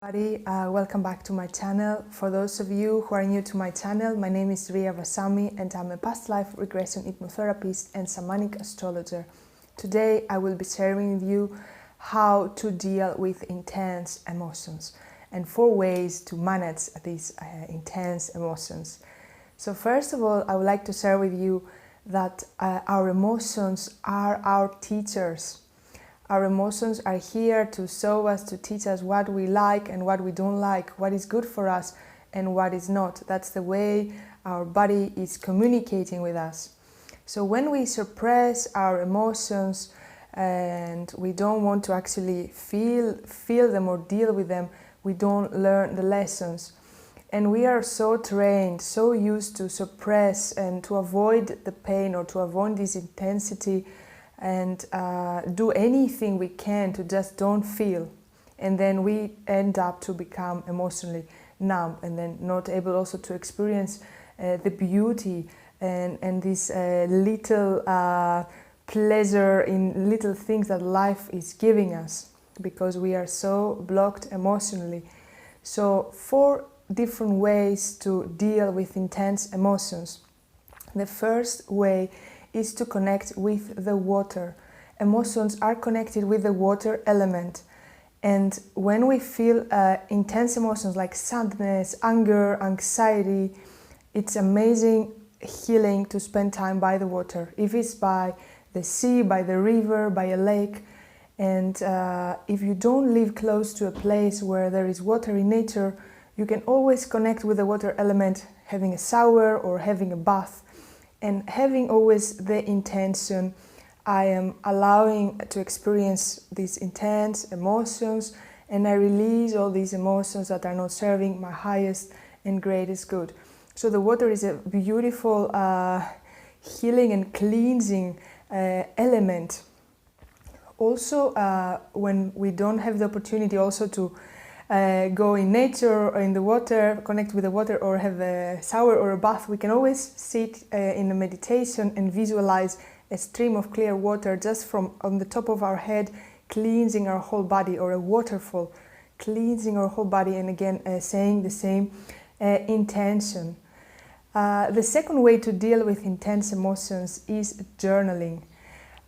Welcome back to my channel. For those of you who are new to my channel, my name is Ria Vasami and I'm a past life regression hypnotherapist and shamanic astrologer. Today I will be sharing with you how to deal with intense emotions and 4 ways to manage these intense emotions. So first of all, I would like to share with you that our emotions are our teachers. Our emotions are here to show us, to teach us what we like and what we don't like, what is good for us and what is not. That's the way our body is communicating with us. So when we suppress our emotions and we don't want to actually feel them or deal with them, we don't learn the lessons. And we are so trained, so used to suppress and to avoid the pain or to avoid this intensity and do anything we can to just don't feel, and then we end up to become emotionally numb and then not able also to experience the beauty and this little pleasure in little things that life is giving us, because we are so blocked emotionally. So 4 different ways to deal with intense emotions. The first way is to connect with the water. Emotions are connected with the water element, and when we feel intense emotions like sadness, anger, anxiety, it's amazing healing to spend time by the water. If it's by the sea, by the river, by a lake, and if you don't live close to a place where there is water in nature, you can always connect with the water element, having a shower or having a bath. And having always the intention, I am allowing to experience these intense emotions, and I release all these emotions that are not serving my highest and greatest good. So the water is a beautiful healing and cleansing element. Also, when we don't have the opportunity also to go in nature or in the water, connect with the water, or have a shower or a bath, we can always sit in a meditation and visualize a stream of clear water just from on the top of our head, cleansing our whole body, or a waterfall cleansing our whole body, and again saying the same intention. The second way to deal with intense emotions is journaling.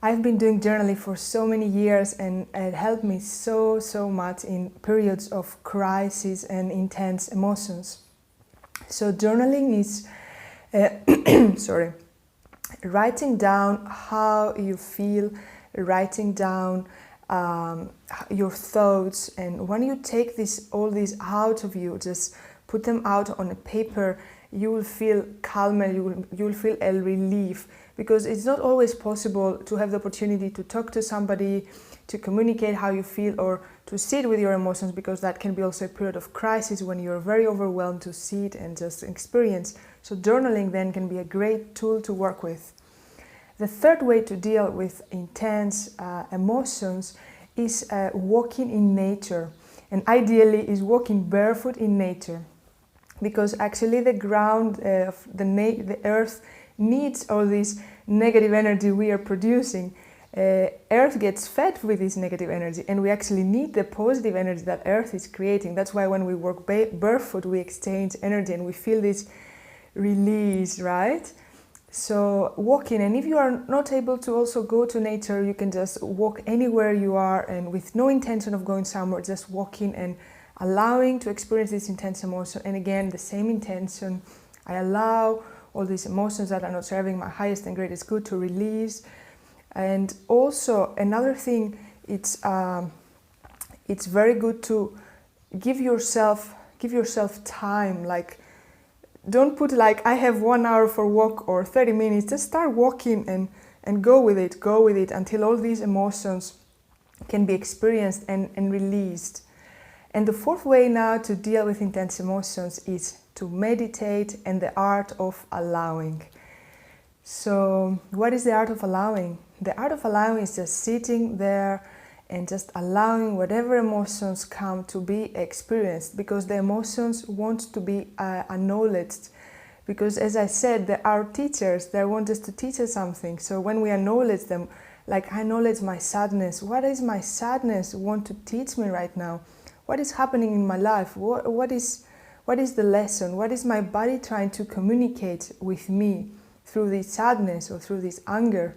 I've been doing journaling for so many years, and it helped me so much in periods of crisis and intense emotions. So journaling is writing down how you feel, writing down your thoughts, and when you take all these out of you, just put them out on a paper, you will feel calmer, you will feel a relief. Because it's not always possible to have the opportunity to talk to somebody, to communicate how you feel, or to sit with your emotions, because that can be also a period of crisis when you're very overwhelmed to sit and just experience. So journaling then can be a great tool to work with. The third way to deal with intense emotions is walking in nature, and ideally is walking barefoot in nature, because actually the ground, the earth needs all this negative energy we are producing. Earth gets fed with this negative energy, and we actually need the positive energy that Earth is creating. That's why when we walk barefoot, we exchange energy and we feel this release, right? So walking, and if you are not able to also go to nature, you can just walk anywhere you are, and with no intention of going somewhere, just walking and allowing to experience this intense emotion. And again, the same intention, I allow all these emotions that are not serving my highest and greatest good to release. And also another thing, it's very good to give yourself time. Like, don't put like, I have 1 hour for walk or 30 minutes. Just start walking and go with it until all these emotions can be experienced and released. And the 4th way now to deal with intense emotions is to meditate and the art of allowing. So what is the art of allowing? The art of allowing is just sitting there and just allowing whatever emotions come to be experienced, because the emotions want to be acknowledged. Because as I said, they are teachers, they want us to teach us something. So when we acknowledge them, like I acknowledge my sadness, what is my sadness want to teach me right now? what is happening in my life? What is the lesson? What is my body trying to communicate with me through this sadness or through this anger?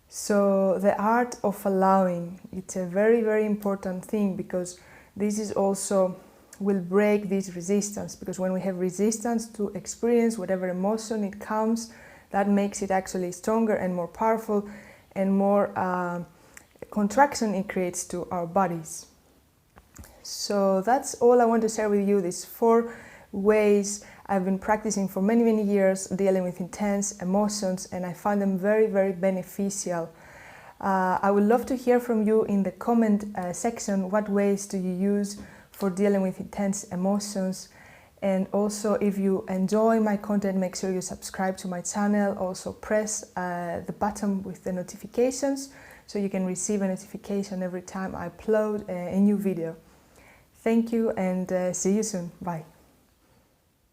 So the art of allowing, it's a very, very important thing, because this is also will break this resistance, because when we have resistance to experience whatever emotion it comes, that makes it actually stronger and more powerful, and more contraction it creates to our bodies. So that's all I want to share with you, these 4 ways I've been practicing for many, many years, dealing with intense emotions, and I find them very, very beneficial. I would love to hear from you in the comment section. What ways do you use for dealing with intense emotions? And also, if you enjoy my content, make sure you subscribe to my channel. Also press the button with the notifications so you can receive a notification every time I upload a new video. Thank you, and see you soon. Bye.